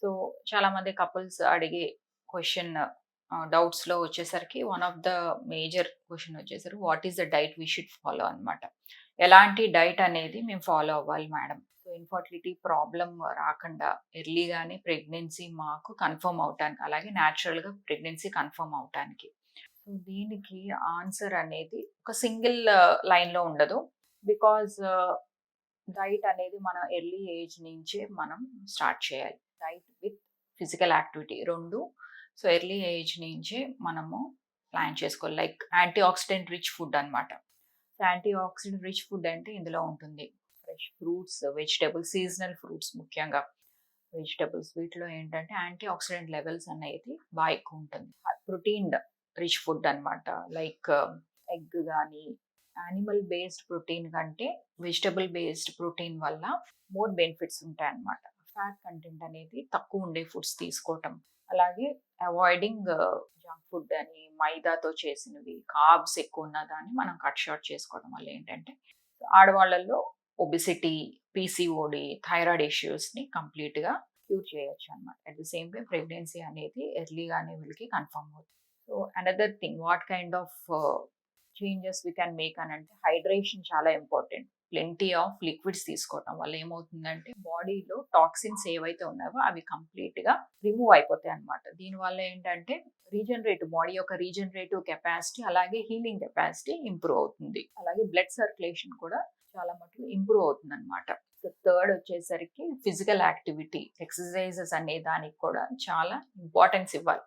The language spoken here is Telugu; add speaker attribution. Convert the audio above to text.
Speaker 1: సో, చాలామంది కపుల్స్ అడిగే క్వెషన్ డౌట్స్‌లో వచ్చేసరికి one of the major question వచ్చేసరికి what is the diet we should follow అనమాట. ఎలాంటి డైట్ అనేది మేము ఫాలో అవ్వాలి మేడం? సో, ఇన్‌ఫర్టిలిటీ ప్రాబ్లమ్ రాకుండా ఎర్లీగానే ప్రెగ్నెన్సీ మాకు కన్ఫర్మ్ అవ్వటానికి, అలాగే న్యాచురల్‌గా ప్రెగ్నెన్సీ కన్ఫర్మ్ అవ్వటానికి. సో, దీనికి ఆన్సర్ అనేది ఒక సింగిల్ లైన్‌లో ఉండదు. బికాజ్ డైట్ అనేది మన ఎర్లీ ఏజ్ నుంచే మనం స్టార్ట్ చేయాలి. Diet with physical activity 2 so, early age నుంచే మనము ప్లాన్ చేసుకోవాలి. Like anti oxidant rich food అన్నమాట. యాంటీ ఆక్సిడెంట్ రిచ్ ఫుడ్ అంటే ఇందులో ఉంటుంది. Fresh fruits, vegetables, seasonal fruits ముఖ్యంగా. వెజిటబుల్స్ వీటిలో ఏంటంటే యాంటీ ఆక్సిడెంట్ లెవెల్స్ అనేది ఎక్కువ ఉంటుంది. ప్రోటీన్ రిచ్ ఫుడ్ అన్నమాట. లైక్ ఎగ్ గాని, యానిమల్ బేస్డ్ ప్రోటీన్ కంటే వెజిటబుల్ బేస్డ్ ప్రోటీన్ వల్ల మోర్ బెనిఫిట్స్ ఉంటాయన్నమాట. ఫ్యాట్ కంటెంట్ అనేది తక్కువ ఉండే ఫుడ్స్ తీసుకోవటం. అలాగే అవాయిడింగ్ జంక్ ఫుడ్ అని, మైదాతో చేసినవి, కార్బ్స్ ఎక్కువ ఉన్న దాన్ని మనం కట్ షార్ట్ చేసుకోవడం వల్ల ఏంటంటే ఆడవాళ్ళలో ఒబెసిటీ, పీసీఓడి, థైరాయిడ్ ఇష్యూస్‌ని కంప్లీట్‌గా క్యూర్ చేయొచ్చనమాట. At the same time pregnancy అనేది ఎర్లీగానే వీళ్ళకి కన్ఫర్మ్ అవుతుంది. So, another thing what kind of changes we can make అనంటే హైడ్రేషన్ చాలా ఇంపార్టెంట్. ప్లెంటీ ఆఫ్ లిక్విడ్స్ తీసుకోవటం వల్ల ఏమవుతుందంటే బాడీలో టాక్సిన్స్ ఏవైతే ఉన్నాయో అవి కంప్లీట్‌గా రిమూవ్ అయిపోతాయన్నమాట. దీనివల్ల ఏంటంటే బాడీ యొక్క రీజనరేటివ్ కెపాసిటీ అలాగే హీలింగ్ కెపాసిటీ ఇంప్రూవ్ అవుతుంది. అలాగే బ్లడ్ సర్క్యులేషన్ కూడా చాలా మటుకు ఇంప్రూవ్ అవుతుందన్నమాట. సో, థర్డ్ వచ్చేసరికి ఫిజికల్ యాక్టివిటీ, ఎక్సర్‌సైజెస్ అనే దానికి కూడా చాలా ఇంపార్టెన్స్ ఇవ్వాలి.